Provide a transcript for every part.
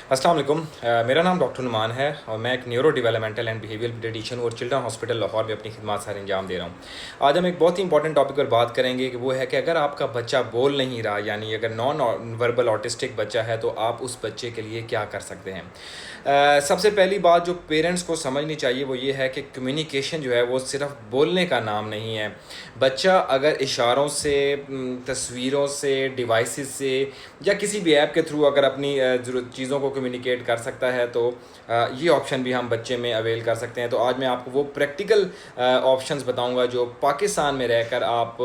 अस्सलाम वालेकुम। मेरा नाम डॉक्टर नुमान है और मैं एक neuro developmental and behaviour paediatrician और चिल्ड्रन हॉस्पिटल लाहौर में अपनी खिदमत सारे अंजाम दे रहा हूँ। आज हम एक बहुत ही इंपॉर्टेंट टॉपिक पर बात करेंगे कि वो है कि अगर आपका बच्चा बोल नहीं रहा, यानी अगर नॉन वर्बल ऑटिस्टिक बच्चा है, तो आप उस बच्चे के लिए क्या कर सकते हैं। सबसे पहली बात जो पेरेंट्स को समझनी चाहिए वो ये है कि कम्युनिकेशन जो है वो सिर्फ बोलने का नाम नहीं है। बच्चा अगर इशारों से, तस्वीरों से, डिवाइसेस से या किसी भी ऐप के थ्रू अगर अपनी चीज़ों को कम्युनिकेट कर सकता है तो ये ऑप्शन भी हम बच्चे में अवेल कर सकते हैं। तो आज मैं आपको वो प्रैक्टिकल ऑप्शंस बताऊंगा जो पाकिस्तान में रहकर आप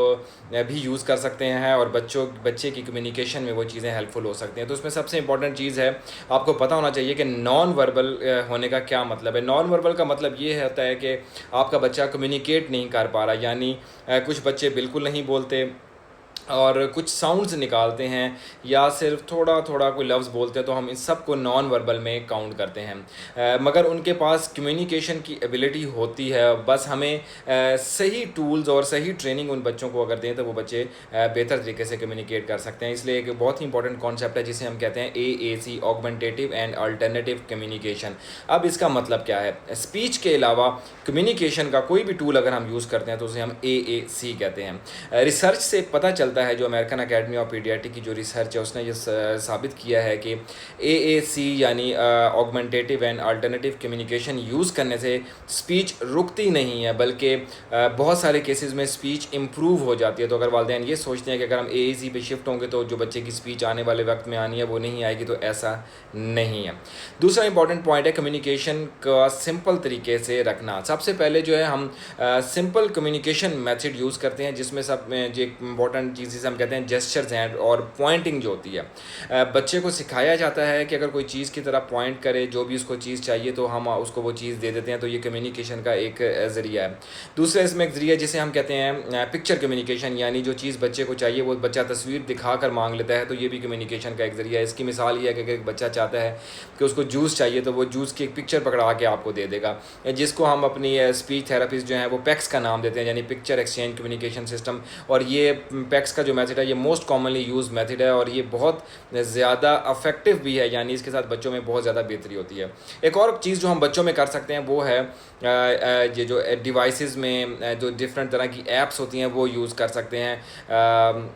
भी यूज़ कर सकते हैं और बच्चे की कम्युनिकेशन में वो चीज़ें हेल्पफुल हो सकती हैं। तो उसमें सबसे इंपॉर्टेंट चीज़ है, आपको पता होना चाहिए कि नॉन वर्बल होने का क्या मतलब है। नॉन वर्बल का मतलब ये होता है कि आपका बच्चा कम्युनिकेट नहीं कर पा रहा, यानी कुछ बच्चे बिल्कुल नहीं बोलते और कुछ साउंड्स निकालते हैं या सिर्फ थोड़ा थोड़ा कोई लफ्ज़ बोलते हैं, तो हम इस सब को नॉन वर्बल में काउंट करते हैं। मगर उनके पास कम्युनिकेशन की एबिलिटी होती है, बस हमें सही टूल्स और सही ट्रेनिंग उन बच्चों को अगर दें तो वो बच्चे बेहतर तरीके से कम्युनिकेट कर सकते हैं। इसलिए एक बहुत ही इंपॉर्टेंट कॉन्सेप्ट है जिसे हम कहते हैं AAC, augmentative and alternative communication. अब इसका मतलब क्या है, स्पीच के अलावा कम्युनिकेशन का कोई भी टूल अगर हम यूज़ करते हैं तो उसे हम AAC कहते हैं। रिसर्च से पता चलता है, जो अमेरिकन अकेडमी ऑफ पीडियाट्रिक की जो रिसर्च है उसने ये साबित किया है कि AAC यानी augmentative and alternative communication use करने से स्पीच रुकती नहीं है, बल्कि बहुत सारे केसेस में स्पीच इम्प्रूव हो जाती है। तो अगर वालिदैन ये सोचते हैं कि अगर हम AAC पे शिफ्ट होंगे तो जो बच्चे की स्पीच आने वाले वक्त में आनी है वो नहीं आएगी, तो ऐसा नहीं है। दूसरा इंपॉर्टेंट पॉइंट है कम्युनिकेशन का सिंपल तरीके से रखना। सबसे पहले जो है हम सिंपल कम्युनिकेशन मेथड यूज़ करते हैं, जिसमें सब जो इंपॉर्टेंट चीज़ जिसे हम कहते हैं जेस्चर्स हैं और पॉइंटिंग जो होती है। बच्चे को सिखाया जाता है कि अगर कोई चीज़ की तरफ पॉइंट करे, जो भी उसको चीज़ चाहिए तो हम उसको वो चीज़ दे देते हैं। तो ये कम्युनिकेशन का एक ज़रिया है। दूसरा इसमें एक ज़रिया जिसे हम कहते हैं पिक्चर कम्युनिकेशन, यानी जो चीज़ बच्चे को चाहिए वो बच्चा तस्वीर दिखा कर मांग लेता है, तो ये भी कम्युनिकेशन का एक ज़रिया है। इसकी मिसाल ये है कि अगर एक बच्चा चाहता है कि उसको जूस चाहिए तो वो जूस की एक पिक्चर पकड़ा के आपको दे देगा, जिसको हम अपनी स्पीच थेरेपिस्ट जो हैं वो पैक्स का नाम देते हैं, यानी पिक्चर एक्सचेंज कम्युनिकेशन सिस्टम। और ये पैक्स का जो मेथड है ये मोस्ट कॉमनली यूज मेथड है और ये बहुत ज़्यादा अफेक्टिव भी है, यानी इसके साथ बच्चों में बहुत ज़्यादा बेहतरी होती है। एक और चीज़ जो हम बच्चों में कर सकते हैं वो है ये जो डिवाइसेस में जो डिफरेंट तरह की ऐप्स होती हैं वो यूज़ कर सकते हैं।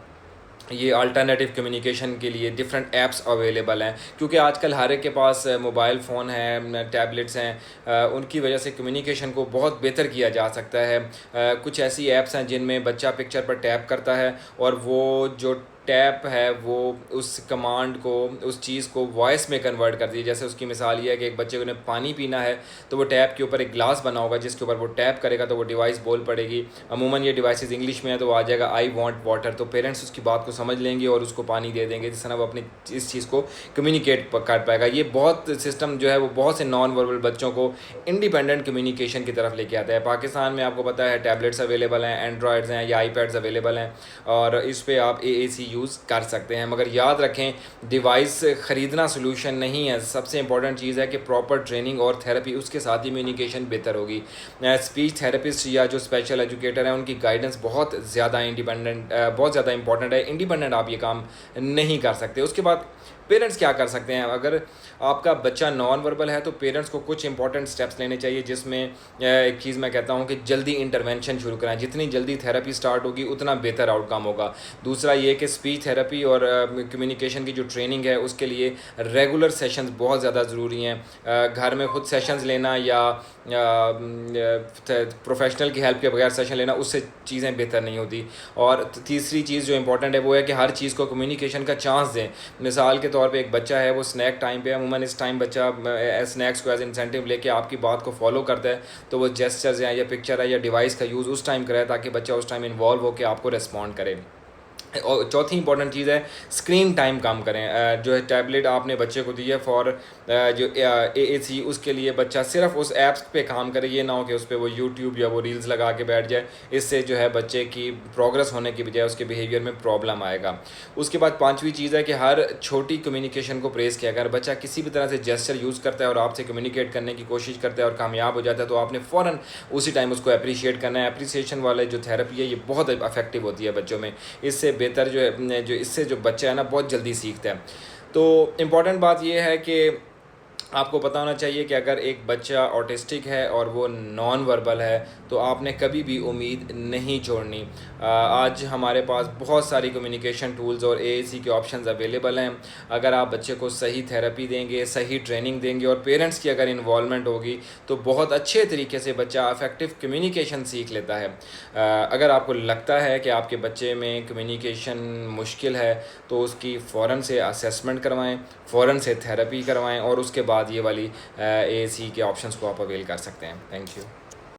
ये अल्टरनेटिव कम्युनिकेशन के लिए डिफरेंट ऐप्स अवेलेबल हैं, क्योंकि आजकल हर एक के पास मोबाइल फ़ोन है, टैबलेट्स हैं। उनकी वजह से कम्युनिकेशन को बहुत बेहतर किया जा सकता है। कुछ ऐसी ऐप्स हैं जिनमें बच्चा पिक्चर पर टैप करता है और वो जो टैप है वो उस कमांड को, उस चीज़ को वॉइस में कन्वर्ट कर दी। जैसे उसकी मिसाल ये है कि एक बच्चे को ने पानी पीना है तो वो टैप के ऊपर एक ग्लास बना होगा जिसके ऊपर वो टैप करेगा तो वो डिवाइस बोल पड़ेगी। अमूमन ये डिवाइसेस इंग्लिश में है तो वो आ जाएगा आई वांट वाटर, तो पेरेंट्स उसकी बात को समझ लेंगे और उसको पानी दे देंगे, जिस तरह वो अपनी इस चीज़ को कम्युनिकेट कर पाएगा। ये बहुत सिस्टम जो है वो बहुत से नॉन वर्बल बच्चों को इंडिपेंडेंट कम्युनिकेशन की तरफ लेके आता है। पाकिस्तान में आपको पता है टैबलेट्स अवेलेबल हैं, एंड्रॉयड्स हैं या आईपैड्स अवेलेबल हैं और इस पर आप AAC यूज़ कर सकते हैं। मगर याद रखें, डिवाइस ख़रीदना सोल्यूशन नहीं है। सबसे इंपॉर्टेंट चीज़ है कि प्रॉपर ट्रेनिंग और थेरेपी, उसके साथ ही कम्युनिकेशन बेहतर होगी। स्पीच थेरेपिस्ट या जो स्पेशल एजुकेटर हैं उनकी गाइडेंस बहुत ज़्यादा बहुत ज़्यादा इंपॉर्टेंट है। इंडिपेंडेंट आप ये काम नहीं कर सकते। उसके बाद पेरेंट्स क्या कर सकते हैं, अगर आपका बच्चा नॉन वर्बल है तो पेरेंट्स को कुछ इंपॉर्टेंट स्टेप्स लेने चाहिए, जिसमें एक चीज़ मैं कहता हूँ कि जल्दी इंटरवेंशन शुरू कराएं। जितनी जल्दी थेरेपी स्टार्ट होगी उतना बेहतर आउटकम होगा। दूसरा ये कि स्पीच थेरेपी और कम्युनिकेशन की जो ट्रेनिंग है उसके लिए रेगुलर सेशंस बहुत ज़्यादा ज़रूरी हैं। घर में खुद सेशंस लेना या प्रोफेशनल की हेल्प के बगैर सेशन लेना, उससे चीज़ें बेहतर नहीं होती। और तीसरी चीज़ जो इंपॉर्टेंट है वो है कि हर चीज़ को कम्युनिकेशन का चांस दें। मिसाल के तौर पे एक बच्चा है वो स्नैक टाइम पे, अमूमन इस टाइम बच्चा स्नैक्स को एज इंसेंटिव लेके आपकी बात को फॉलो करता है, तो वो जेस्चर्स हैं या पिक्चर है या डिवाइस का यूज़ उस टाइम कराए ताकि बच्चा उस टाइम इन्वॉल्व होकर आपको रिस्पॉन्ड करे। और चौथी इंपॉर्टेंट चीज़ है स्क्रीन टाइम कम करें। जो है टैबलेट आपने बच्चे को दी है फॉर जो AAC, उसके लिए बच्चा सिर्फ उस ऐप्स पे काम करे, ये ना हो कि उस पर वो यूट्यूब या वो रील्स लगा के बैठ जाए। इससे जो है बच्चे की प्रोग्रेस होने की बजाय उसके बिहेवियर में प्रॉब्लम आएगा। उसके बाद पांचवी चीज़ है कि हर छोटी कम्युनिकेशन को प्रेस किया। अगर बच्चा किसी भी तरह से जेस्चर यूज़ करता है और आपसे कम्युनिकेट करने की कोशिश करता है और कामयाब हो जाता है तो आपने फ़ौरन उसी टाइम उसको अप्रिशिएट करना है। अप्रिसिएशन वाले जो थेरेपी है ये बहुत इफेक्टिव होती है बच्चों में। इससे बेहतर जो इससे जो बच्चा है ना बहुत जल्दी सीखता है। तो इम्पॉर्टेंट बात यह है कि आपको पता होना चाहिए कि अगर एक बच्चा ऑटिस्टिक है और वो नॉन वर्बल है तो आपने कभी भी उम्मीद नहीं छोड़नी। आज हमारे पास बहुत सारी कम्युनिकेशन टूल्स और एएसी के ऑप्शंस अवेलेबल हैं। अगर आप बच्चे को सही थेरेपी देंगे, सही ट्रेनिंग देंगे और पेरेंट्स की अगर इन्वॉल्वमेंट होगी तो बहुत अच्छे तरीके से बच्चा इफ़ेक्टिव कम्युनिकेशन सीख लेता है। अगर आपको लगता है कि आपके बच्चे में कम्युनिकेशन मुश्किल है तो उसकी फ़ौरन से असेसमेंट करवाएं, फ़ौरन से थेरेपी करवाएं और उसके बाद ये वाली एएसी के ऑप्शंस को आप अवेल कर सकते हैं। Thank you.